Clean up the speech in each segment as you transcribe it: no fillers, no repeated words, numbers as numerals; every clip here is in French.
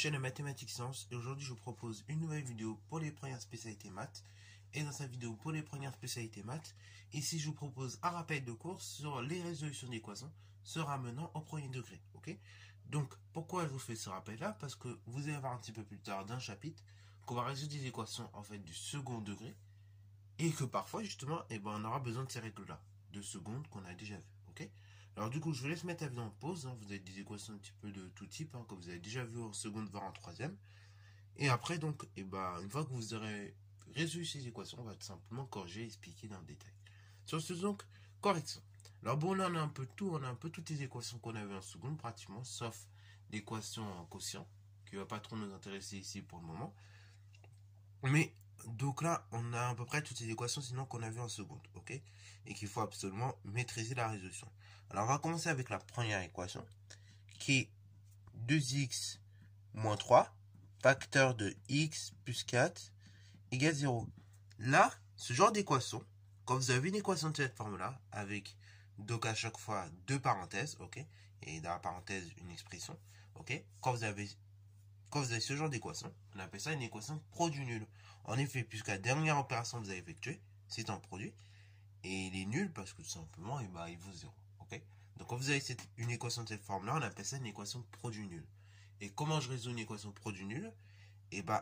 chaîne Mathématiques Sciences et aujourd'hui je vous propose une nouvelle vidéo pour les premières spécialités maths. Et dans cette vidéo pour les premières spécialités maths, ici je vous propose un rappel de cours sur les résolutions d'équations se ramenant au premier degré. Ok. Donc pourquoi je vous fais ce rappel là? Parce que vous allez voir un petit peu plus tard d'un chapitre qu'on va résoudre des équations en fait du second degré et que parfois justement on aura besoin de ces règles là de seconde qu'on a déjà vues. Ok. Alors du coup, je vous laisse mettre la vidéo en pause. Vous avez des équations un petit peu de tout type, que vous avez déjà vu en seconde, voire en troisième. Et après, donc, une fois que vous aurez résolu ces équations, on va tout simplement corriger et expliquer dans le détail. Sur ce, donc, correction. Alors bon, là, on a un peu tout. On a un peu toutes les équations qu'on avait en seconde, pratiquement, sauf l'équation en quotient, qui ne va pas trop nous intéresser ici pour le moment. Mais donc là, on a à peu près toutes les équations sinon qu'on a vues en seconde, ok? Et qu'il faut absolument maîtriser la résolution. Alors on va commencer avec la première équation, qui est 2x moins 3, facteur de x plus 4 égale 0. Là, ce genre d'équation, quand vous avez une équation de cette forme-là, avec donc à chaque fois deux parenthèses, ok? Et dans la parenthèse, une expression, ok? Quand vous avez ce genre d'équation, on appelle ça une équation produit nul. En effet, puisque la dernière opération que vous avez effectuée, c'est un produit, et il est nul parce que tout simplement, il vaut 0. Okay. Donc quand vous avez une équation de cette forme-là, on appelle ça une équation produit nul. Et comment je résous une équation produit nul?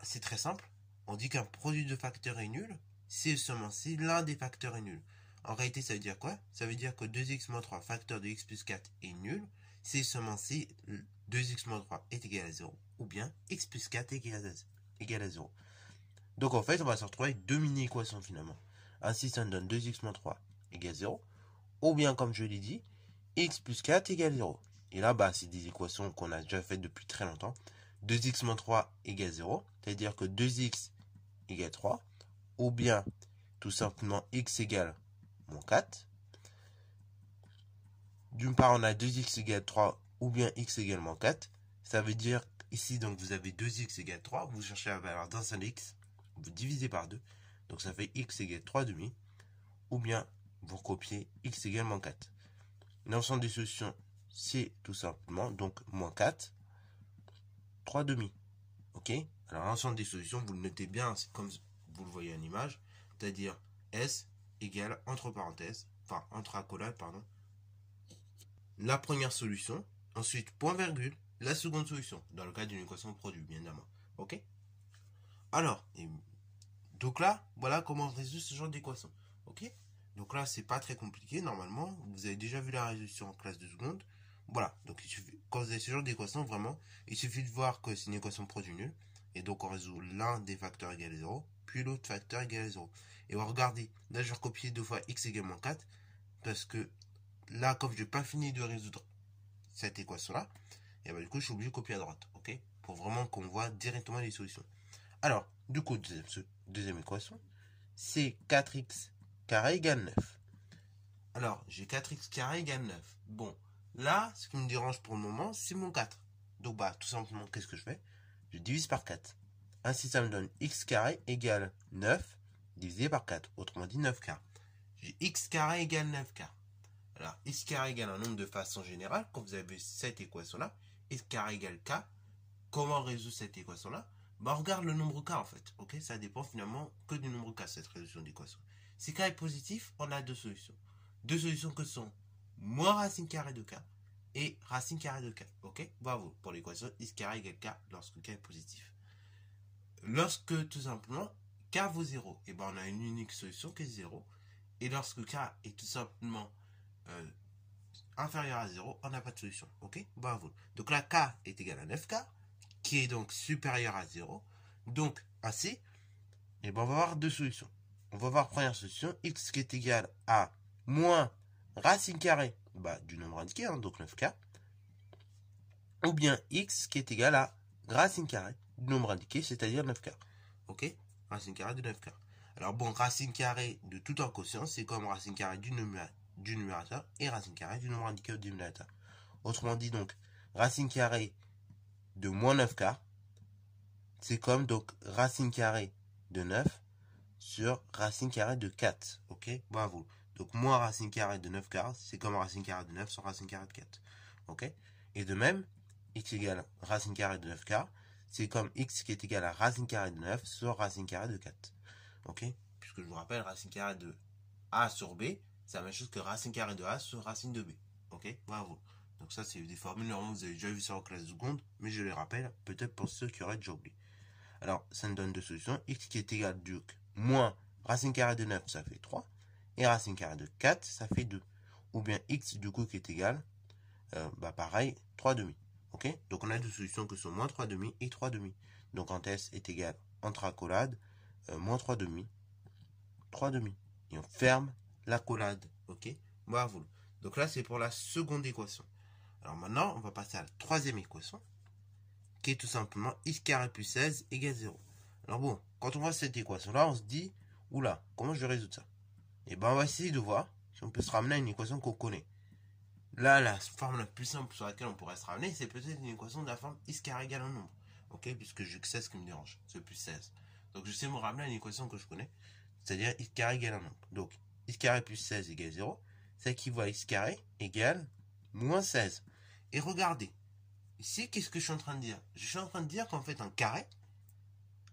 C'est très simple. On dit qu'un produit de facteurs est nul, c'est seulement si l'un des facteurs est nul. En réalité, ça veut dire quoi? Ça veut dire que 2x moins 3 facteur de x plus 4 est nul, c'est seulement si 2x moins 3 est égal à 0, ou bien x plus 4 est égal à 0. Donc en fait, on va se retrouver avec deux mini-équations finalement. Ainsi, ça nous donne 2x moins 3 égale 0, ou bien comme je l'ai dit, x plus 4 égale 0. Et là, c'est des équations qu'on a déjà faites depuis très longtemps. 2x moins 3 égale 0, c'est-à-dire que 2x égale 3, ou bien tout simplement x égale moins 4. D'une part, on a 2x égale 3, ou bien x égale moins 4. Ça veut dire, ici, donc vous avez 2x égale 3, vous cherchez la valeur d'un seul x, vous divisez par 2, donc ça fait x égale 3 demi, ou bien vous recopiez x égale moins 4. L'ensemble des solutions, c'est tout simplement, donc moins 4, 3 demi. Ok? Alors l'ensemble des solutions, vous le notez bien, c'est comme vous le voyez en image, c'est-à-dire S égale, entre parenthèses, entre accolades, pardon, la première solution, ensuite point virgule, la seconde solution, dans le cas d'une équation de produit, bien évidemment. Ok? Alors, donc là, voilà comment on résout ce genre d'équation. Ok? Donc là, c'est pas très compliqué, normalement. Vous avez déjà vu la résolution en classe de seconde. Voilà. Donc, quand vous avez ce genre d'équation, vraiment, il suffit de voir que c'est une équation de produit nul. Et donc, on résout l'un des facteurs égal à 0, puis l'autre facteur égal à 0. Et on va regarder. Là, je vais recopier deux fois x égale moins 4. Parce que là, comme je n'ai pas fini de résoudre cette équation-là, et du coup, je suis obligé de copier à droite. Ok? Pour vraiment qu'on voit directement les solutions. Alors, du coup, deuxième équation, c'est 4x carré égale 9. Alors, j'ai 4x carré égale 9. Bon, là, ce qui me dérange pour le moment, c'est mon 4. Donc, tout simplement, qu'est-ce que je fais? Je divise par 4. Ainsi, ça me donne x carré égale 9 divisé par 4. Autrement dit, 9 quarts. J'ai x carré égale 9 quarts. Alors, x carré égale un nombre de façon générale. Quand vous avez cette équation-là, x carré égale k. Comment on résout cette équation-là? On regarde le nombre k en fait. Ok, ça dépend finalement que du nombre k, cette résolution d'équation. Si k est positif, on a deux solutions. Deux solutions que sont moins racine carrée de k et racine carrée de k. Ok, bravo pour l'équation x carré égale k lorsque k est positif. Lorsque tout simplement k vaut 0, on a une unique solution qui est 0. Et lorsque k est tout simplement inférieur à 0, on n'a pas de solution. Ok, bravo. Donc là, k est égal à 9k, qui est donc supérieur à 0. Donc, ainsi, on va avoir deux solutions. On va voir première solution, x qui est égal à moins racine carrée du nombre indiqué, donc 9k, ou bien x qui est égal à racine carrée du nombre indiqué, c'est-à-dire 9k. Ok? Racine carrée de 9k. Alors bon, racine carrée de tout en quotient, c'est comme racine carrée du numérateur et racine carrée du nombre indiqué au dénominateur. Autrement dit donc, racine carrée de moins 9k, c'est comme donc racine carrée de 9 sur racine carrée de 4. Ok, bravo. Donc moins racine carrée de 9 quarts, c'est comme racine carrée de 9 sur racine carrée de 4. Ok. Et de même, x égale racine carrée de 9 quarts, c'est comme x qui est égal à racine carrée de 9 sur racine carrée de 4. Ok? Puisque je vous rappelle, racine carrée de a sur b, c'est la même chose que racine carrée de a sur racine de b. Ok? Bravo. Donc ça, c'est des formules, normalement, vous avez déjà vu ça en classe de seconde, mais je les rappelle, peut-être pour ceux qui auraient déjà oublié. Alors, ça nous donne deux solutions. X qui est égal à moins racine carrée de 9, ça fait 3. Et racine carrée de 4, ça fait 2. Ou bien x du coup qui est égal, pareil, 3 demi. Ok? Donc on a deux solutions que sont moins 3 demi et 3 demi. Donc en S est égal entre accolade, moins 3 demi, 3 demi. Et on ferme l'accolade. Ok? Bravo. Donc là, c'est pour la seconde équation. Alors maintenant, on va passer à la troisième équation, qui est tout simplement x carré plus 16 égale 0. Alors bon, quand on voit cette équation-là, on se dit, oula, comment je vais résoudre ça? Et ben on va essayer de voir si on peut se ramener à une équation qu'on connaît. Là, la forme la plus simple sur laquelle on pourrait se ramener, c'est peut-être une équation de la forme x carré égale un nombre. Ok? Puisque j'ai que 16 qui me dérange, c'est plus 16. Donc je sais me ramener à une équation que je connais, c'est-à-dire x carré égale un nombre. Donc x carré plus 16 égale 0, ça équivaut à x carré égale moins 16. Et regardez, ici, qu'est-ce que je suis en train de dire? Je suis en train de dire qu'en fait, un carré,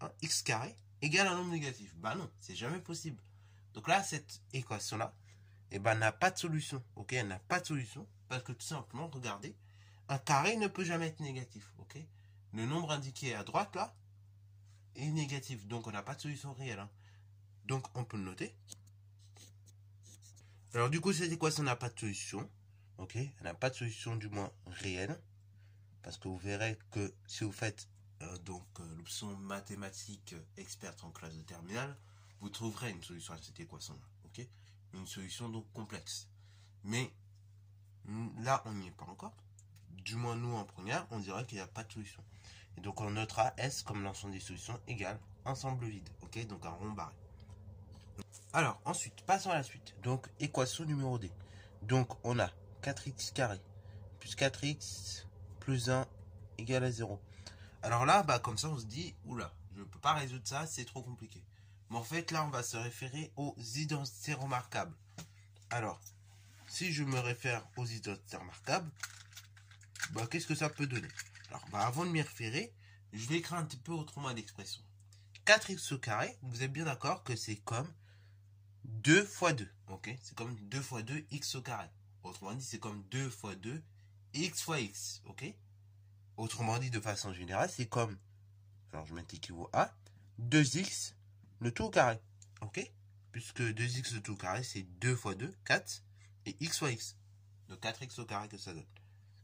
un x carré, égale un nombre négatif. Bah non, c'est jamais possible. Donc là, cette équation-là, eh ben, n'a pas de solution. Ok, elle n'a pas de solution. Parce que tout simplement, regardez, un carré ne peut jamais être négatif. Ok, le nombre indiqué à droite, là, est négatif. Donc, on n'a pas de solution réelle. Hein. Donc, on peut le noter. Alors, du coup, cette équation n'a pas de solution. Ok, elle n'a pas de solution, du moins, réelle. Parce que vous verrez que si vous faites l'option mathématiques experte en classe de terminale, vous trouverez une solution à cette équation-là. Ok, une solution donc complexe. Mais là, on n'y est pas encore. Du moins, nous, en première, on dirait qu'il n'y a pas de solution. Et donc, on notera S comme l'ensemble des solutions égale ensemble vide. Ok, donc un rond barré. Alors, ensuite, passons à la suite. Donc, équation numéro D. Donc, on a 4x carré plus 4x plus 1 égale à 0. Alors là, comme ça, on se dit, oula, je ne peux pas résoudre ça, c'est trop compliqué. Mais en fait, là, on va se référer aux identités remarquables. Alors, si je me réfère aux identités remarquables, qu'est-ce que ça peut donner? Alors, avant de m'y référer, je vais écrire un petit peu autrement l'expression. 4x au carré, vous êtes bien d'accord que c'est comme 2 fois 2. Ok? C'est comme 2 fois 2 x au carré. Autrement dit, c'est comme 2 fois 2 x fois x. Ok? Autrement dit, de façon générale, c'est comme, alors je mets équivaut à 2x le tout au carré. Ok? Puisque 2x le tout au carré, c'est 2 fois 2, 4, et x fois x. Donc 4x au carré que ça donne.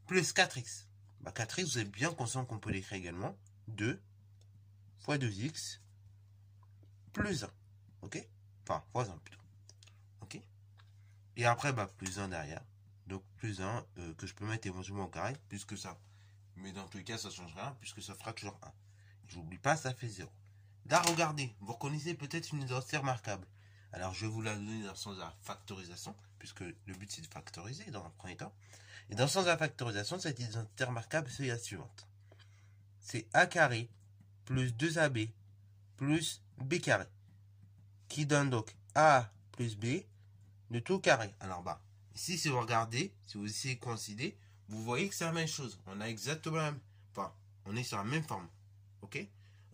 Plus 4x. 4x, vous êtes bien conscient qu'on peut l'écrire également. 2 fois 2x plus 1. Ok? Enfin, fois 1 plutôt. Ok? Et après, plus 1 derrière. Donc plus 1 que je peux mettre éventuellement au carré, puisque ça. Mais dans tous les cas, ça ne change rien, puisque ça fera toujours 1. J'oublie pas, ça fait 0. Là, regardez, vous reconnaissez peut-être une identité remarquable. Alors, je vais vous la donner dans le sens de la factorisation, puisque le but c'est de factoriser dans un premier temps. Et dans le sens de la factorisation, cette identité remarquable, c'est la suivante. C'est a carré plus 2ab plus b carré, qui donne donc a plus b de tout carré. Alors, ici, si vous regardez, si vous essayez de coïncider, vous voyez que c'est la même chose. On a exactement la même... Enfin, on est sur la même forme. Ok?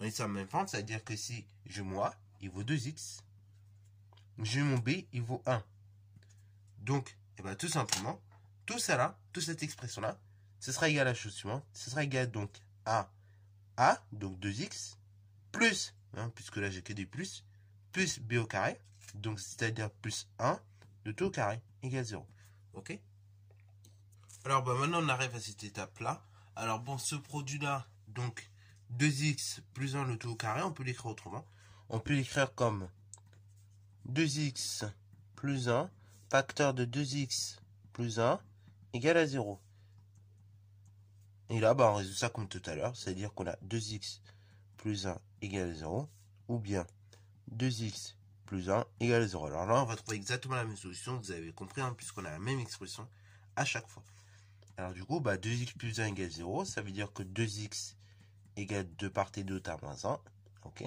On est sur la même forme, ça veut dire que si j'ai mon a, il vaut 2x. J'ai mon b, il vaut 1. Donc, tout simplement, tout ça là, toute cette expression-là, ce sera égal à la chose suivante. Ce sera égal donc à a, donc 2x, plus, puisque là j'ai que des plus b au carré, donc c'est-à-dire plus 1 de tout au carré, égale 0. Ok? Alors maintenant on arrive à cette étape-là. Alors ce produit-là, donc 2x plus 1 le tout au carré, on peut l'écrire autrement. On peut l'écrire comme 2x plus 1, facteur de 2x plus 1 égale à 0. Et là, on résout ça comme tout à l'heure, c'est-à-dire qu'on a 2x plus 1 égale à 0, ou bien 2x plus 1 égale à 0. Alors là, on va trouver exactement la même solution, vous avez compris, puisqu'on a la même expression à chaque fois. Alors du coup, 2x plus 1 égale 0, ça veut dire que 2x égale 2 part et d'autre à moins 1. Ok.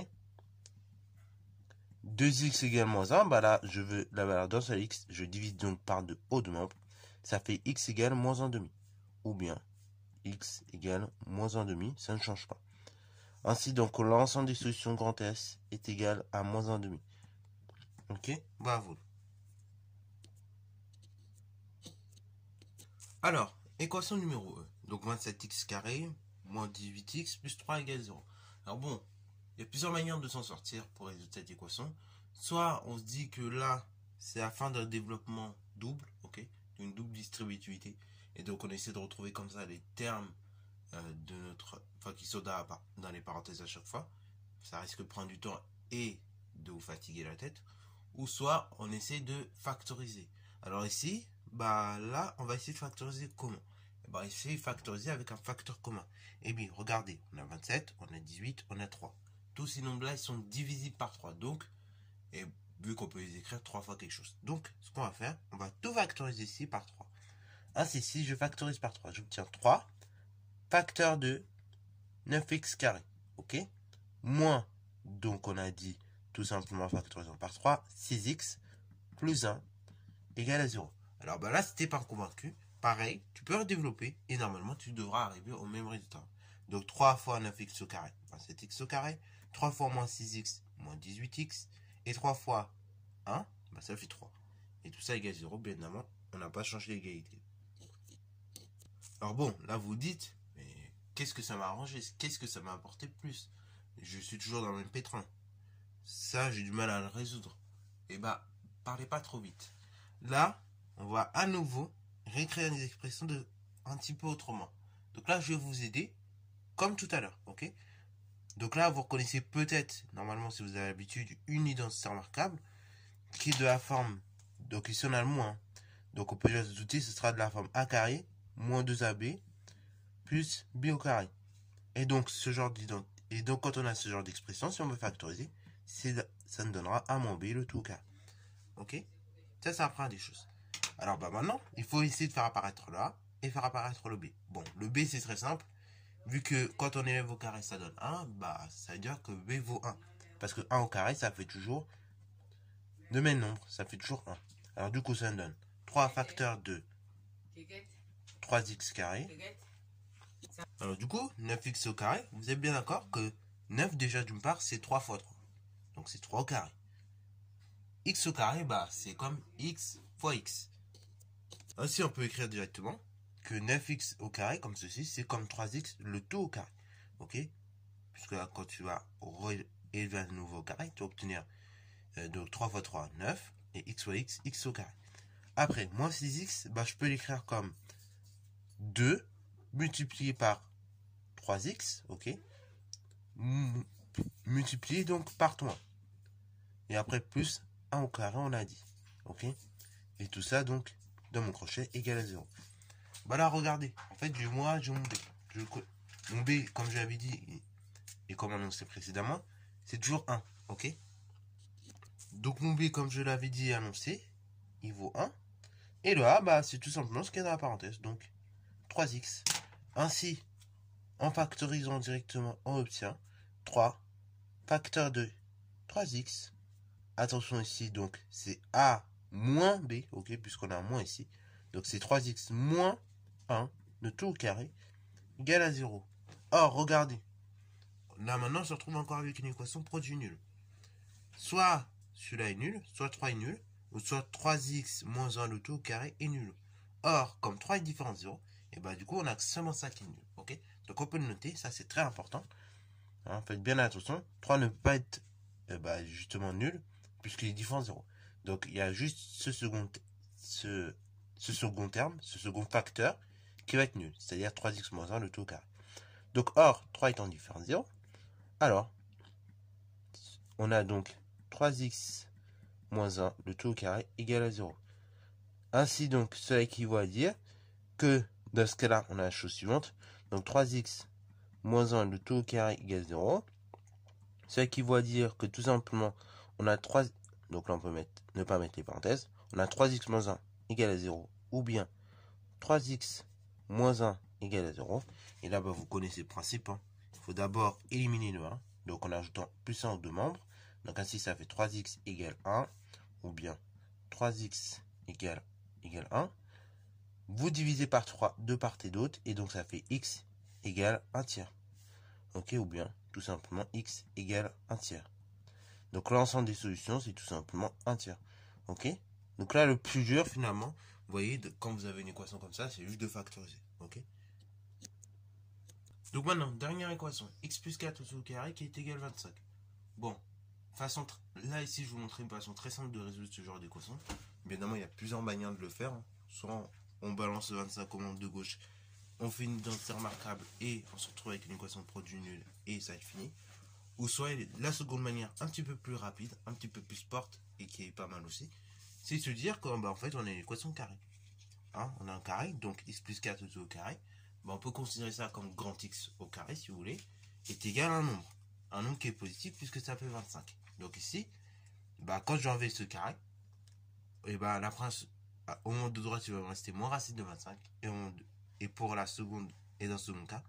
2x égale moins 1, là, je veux la valeur d'un seul x, je divise donc par 2 au deux membres, ça fait x égale moins 1 demi. Ou bien x égale moins 1 demi, ça ne change pas. Ainsi, donc, l'ensemble des solutions grand S est égal à moins 1,5. Ok, bravo. Alors, équation numéro 1. Donc, 27x carré moins 18x plus 3 égale 0. Alors bon, il y a plusieurs manières de s'en sortir pour résoudre cette équation. Soit on se dit que là, c'est la fin d'un développement double, ok, d'une double distributivité. Et donc on essaie de retrouver comme ça les termes de notre, enfin qui sont dans les parenthèses à chaque fois. Ça risque de prendre du temps et de vous fatiguer la tête. Ou soit on essaie de factoriser. Alors ici, bah là, on va essayer de factoriser comment? Bah, essayer de factoriser avec un facteur commun. Et bien, regardez, on a 27, on a 18, on a 3. Tous ces nombres-là, ils sont divisibles par 3. Donc, et vu qu'on peut les écrire 3 fois quelque chose. Donc, ce qu'on va faire, on va tout factoriser ici par 3. Ainsi, si je factorise par 3, j'obtiens 3 facteur de 9x carré. Ok? Moins, donc on a dit tout simplement factorisant par 3, 6x plus 1 égale à 0. Alors ben là, si t'es pas convaincu, pareil, tu peux redévelopper et normalement tu devras arriver au même résultat. Donc 3 fois 9x au carré, 7x au carré, 3 fois moins 6x, moins 18x, et 3 fois 1, ben ça fait 3. Et tout ça égale 0, bien évidemment, on n'a pas changé l'égalité. Alors bon, là vous dites, mais qu'est-ce que ça m'a arrangé? Qu'est-ce que ça m'a apporté de plus? Je suis toujours dans le même pétrin. Ça, j'ai du mal à le résoudre. Et bah, parlez pas trop vite. Là, on va à nouveau réécrire les expressions un petit peu autrement. Donc là, je vais vous aider, comme tout à l'heure, ok? Donc là, vous reconnaissez peut-être, normalement, si vous avez l'habitude, une identité remarquable, qui est de la forme, donc ici on a le moins, donc on peut dire cet outil, ce sera de la forme a carré, moins 2ab, plus b au carré. Et donc, quand on a ce genre d'expression, si on veut factoriser, ça nous donnera a moins b le tout au carré. Ok? Ça apprend des choses. Alors bah maintenant, il faut essayer de faire apparaître le A et faire apparaître le B. Bon, le B c'est très simple. Vu que quand on élève au carré ça donne 1, bah ça veut dire que B vaut 1. Parce que 1 au carré ça fait toujours le même nombre, ça fait toujours 1. Alors du coup ça nous donne 3 facteurs de 3x carré. Alors du coup, 9x au carré, vous êtes bien d'accord que 9 déjà d'une part c'est 3 fois 3. Donc c'est 3 au carré. X au carré, bah c'est comme x fois x. Ainsi, on peut écrire directement que 9x au carré, comme ceci, c'est comme 3x, le tout au carré. Ok? Puisque là, quand tu vas élever à nouveau au carré, tu vas obtenir donc 3 fois 3, 9, et x fois x, x au carré. Après, moins 6x, bah, je peux l'écrire comme 2 multiplié par 3x, ok? Multiplié donc par 3. Et après, plus 1 au carré, on a dit. Ok? Et tout ça, donc, dans mon crochet, égal à 0. Bah là, regardez. En fait, j'ai mon B. Mon B, comme je l'avais dit, et comme annoncé précédemment, c'est toujours 1. Ok? Donc, mon B, comme je l'avais dit et annoncé, il vaut 1. Et le A, bah, c'est tout simplement ce qu'il y a dans la parenthèse. Donc, 3x. Ainsi, en factorisant directement, on obtient 3 facteur de 3x. Attention ici, donc, c'est A moins B, ok, puisqu'on a un moins ici. Donc, c'est 3x moins 1, le tout au carré, égale à 0. Or, regardez. Là, maintenant, on se retrouve encore avec une équation produit nul. Soit celui-là est nul, soit 3 est nul, ou soit 3x moins 1 le tout au carré est nul. Or, comme 3 est différent de 0, et bah du coup, on a seulement ça qui est nul. Ok? Donc, on peut le noter, ça c'est très important. Hein, faites bien attention. 3 ne peut pas être justement nul, puisqu'il est différent de 0. Donc, il y a juste ce second terme, ce second facteur, qui va être nul. C'est-à-dire 3x moins 1 le tout au carré. Donc, or, 3 étant différent de 0, alors, on a donc 3x moins 1 le tout au carré égale à 0. Ainsi, donc, cela équivaut à dire que, dans ce cas-là, on a la chose suivante. Donc, 3x moins 1 le tout au carré égale 0. Cela équivaut à dire que, tout simplement, on a 3... Donc là, on peut ne pas mettre les parenthèses. On a 3x moins 1 égale à 0. Ou bien 3x moins 1 égale à 0. Et là, bah, vous connaissez le principe. Hein. Il faut d'abord éliminer le 1. Donc en ajoutant plus 1 aux deux membres. Donc ainsi, ça fait 3x égale 1. Ou bien 3x égale 1. Vous divisez par 3 de part et d'autre. Et donc ça fait x égale 1 tiers. Ok, ou bien tout simplement x égale 1 tiers. Donc l'ensemble des solutions, c'est tout simplement 1 tiers. Ok? Donc là, le plus dur, finalement, vous voyez, quand vous avez une équation comme ça, c'est juste de factoriser. Ok? Donc maintenant, dernière équation, x plus 4 au carré qui est égal à 25. Bon, là ici, je vous montre une façon très simple de résoudre ce genre d'équation. Bien évidemment, il y a plusieurs manières de le faire. Soit on balance le 25 au membre de gauche, on fait une identité remarquable et on se retrouve avec une équation de produit nul et ça est fini. Ou soit la seconde manière, un petit peu plus rapide, un petit peu plus sport et qui est pas mal aussi, c'est se dire qu'en fait on a une équation carrée. Hein, on a un carré, donc x plus 4 au carré. On peut considérer ça comme grand X au carré si vous voulez, est égal à un nombre. Un nombre qui est positif puisque ça fait 25. Donc ici, quand j'enlève ce carré, et au moment de droite, il va me rester moins racine de 25. Et pour la seconde, et dans le second cas,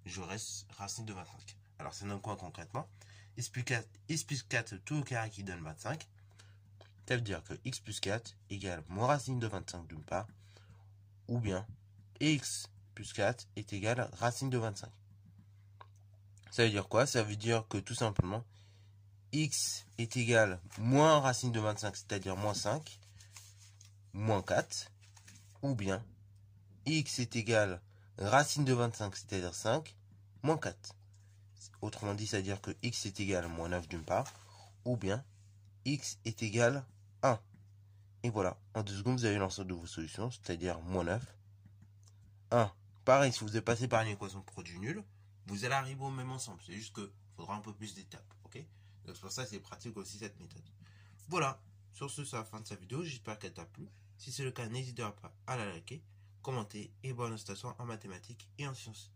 je reste racine de 25. Alors ça donne quoi concrètement? X plus 4 tout au carré qui donne 25. Ça veut dire que x plus 4 égale moins racine de 25 d'une part, ou bien x plus 4 est égal à racine de 25. Ça veut dire quoi? Ça veut dire que tout simplement, x est égal à moins racine de 25, c'est-à-dire moins 5, moins 4, ou bien x est égal à racine de 25, c'est-à-dire 5, moins 4. Autrement dit, ça veut dire que x est égal à moins 9 d'une part, ou bien x est égal à 1. Et voilà, en 2 secondes, vous avez l'ensemble de vos solutions, c'est-à-dire moins 9, 1. Pareil, si vous êtes passé par une équation de produit nul, vous allez arriver au même ensemble. C'est juste qu'il faudra un peu plus d'étapes. Ok? Donc c'est pour ça que c'est pratique aussi cette méthode. Voilà, sur ce, c'est la fin de cette vidéo. J'espère qu'elle t'a plu. Si c'est le cas, n'hésitez pas à la liker, commenter et bonne station en mathématiques et en sciences.